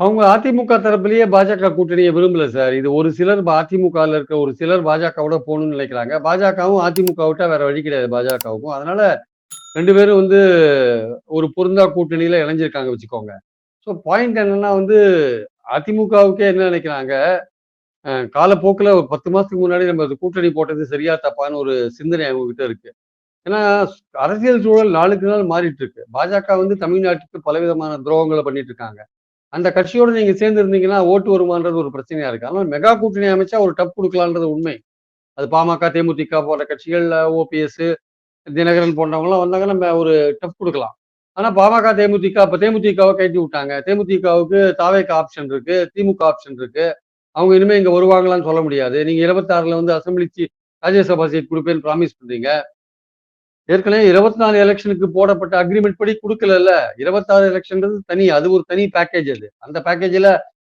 அவங்க அதிமுக தரப்பிலேயே பாஜக கூட்டணிய விரும்பல சார். இது ஒரு சிலர் அதிமுகல இருக்க ஒரு சிலர் பாஜகவோட போணும்னு நினைக்கிறாங்க. பாஜகவும் அதிமுக விட்டா வேற வழி கிடையாது பாஜகவுக்கும். அதனால 2 பேரும் வந்து ஒரு பொருந்தா கூட்டணியில இணைஞ்சிருக்காங்க வச்சுக்கோங்க. ஸோ பாயிண்ட் என்னன்னா வந்து அதிமுகவுக்கே என்ன நினைக்கிறாங்க, காலப்போக்குல ஒரு 10 மாசத்துக்கு முன்னாடி நம்ம கூட்டணி போட்டது சரியா தப்பான்னு ஒரு சிந்தனை அவங்க கிட்ட இருக்கு. ஏன்னா அரசியல் சூழல் நாளுக்கு நாள் மாறிட்டு இருக்கு. பாஜக வந்து தமிழ்நாட்டுக்கு பலவிதமான துரோகங்கள பண்ணிட்டு இருக்காங்க. அந்த கட்சியோட நீங்க சேர்ந்து இருந்தீங்கன்னா ஓட்டு வருமான்றது ஒரு பிரச்சனையா இருக்கு. அதனால மெகா கூட்டணி அமைச்சா ஒரு டஃப் குடுக்கலான்றது உண்மை. அது பாமக, தேமுதிக போன்ற கட்சிகள், ஓபிஎஸ், தினகரன் போன்றவங்கலாம் வந்தாங்கன்னா நம்ம ஒரு டஃப் குடுக்கலாம். ஆனா பாமக, தேமுதிக அப்ப தேமுதிகவ கழட்டி விட்டாங்க. தேமுதிகவுக்கு தாவேகா ஆப்ஷன் இருக்கு, திமுக ஆப்ஷன் இருக்கு. அவங்க இனிமே இங்க வருவாங்களான்னு சொல்ல முடியாது. நீங்க 26ல வந்து அசெம்பிளி ராஜ்யசபா சீட் குடுப்பேன்னு ப்ராமிஸ் பண்றீங்க. ஏற்கனவே 24 எலக்ஷனுக்கு போடப்பட்ட அக்ரிமெண்ட் படி குடுக்கலல்ல. 26 எலக்ஷன்றது தனி. அது ஒரு தனி பேக்கேஜ் அது. அந்த பேக்கேஜ்ல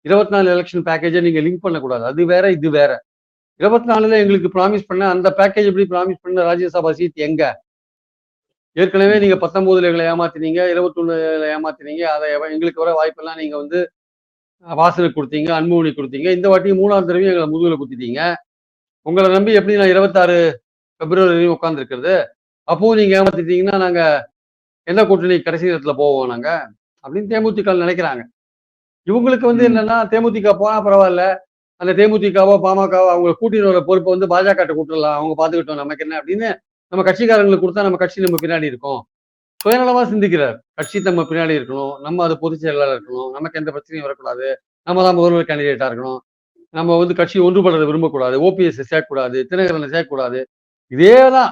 24 எலக்ஷன் பேக்கேஜ நீங்க லிங்க் பண்ணக்கூடாது. அது வேற, இது வேற. 24ல எங்களுக்கு ப்ராமிஸ் பண்ண அந்த பேக்கேஜ் எப்படி ப்ராமிஸ் பண்ண ராஜ்யசபா சீட் எங்க? ஏற்கனவே நீங்க 19ல எங்கள ஏமாத்தினீங்க, 21ல ஏமாத்தினீங்க. அத எங்களுக்கு வர வாய்ப்பெல்லாம் நீங்க வந்து வாசனுக்கு குடுத்தீங்க, அன்புமணிக்கு குடுத்தீங்க. இந்த வாட்டி 3வது தடவையும் எங்கள முதுகுல குத்திட்டீங்க. உங்கள நம்பி எப்படி நான் 26 பிப்ரவரி வரையும் உட்கார்ந்திருக்கிறது? அப்பவும் நீங்க ஏமாத்திட்டீங்கன்னா, நாங்க எந்த கூட்டணி கடைசி நேரத்துல போவோம் நாங்க? அப்படின்னு தேமுதிக நினைக்கிறாங்க. இவங்களுக்கு வந்து ம். என்னன்னா, தேமுதிக போனா பரவால்ல. அந்த தேமுதிகவோ, பாமகவோ அவங்க கூட்டிட்டு வர பொறுப்ப வந்து பாஜகட்ட குடுத்துடலாம். அவங்க பார்த்துக்கிட்டும் நமக்கு என்ன அப்படின்னு நம்ம கட்சிக்காரங்களுக்கு குடுத்தா நம்ம கட்சி நம்ம பின்னாடி இருக்கும். சுயநலமா சிந்திக்கிறார். கட்சி நம்ம பின்னாடி இருக்கணும். நம்ம அது பொதுச் செயலாளர் இருக்கணும். நமக்கு எந்த பிரச்சனையும் வரக்கூடாது. நம்ம தான் முதல்வர் கேண்டிடேட்டா இருக்கணும். நம்ம வந்து கட்சி ஒன்றுபடுறத விரும்பக்கூடாது. ஓபிஎஸ் சேர்க்கக்கூடாது. தினகரன சேர்க்கக்கூடாது. இதே தான்.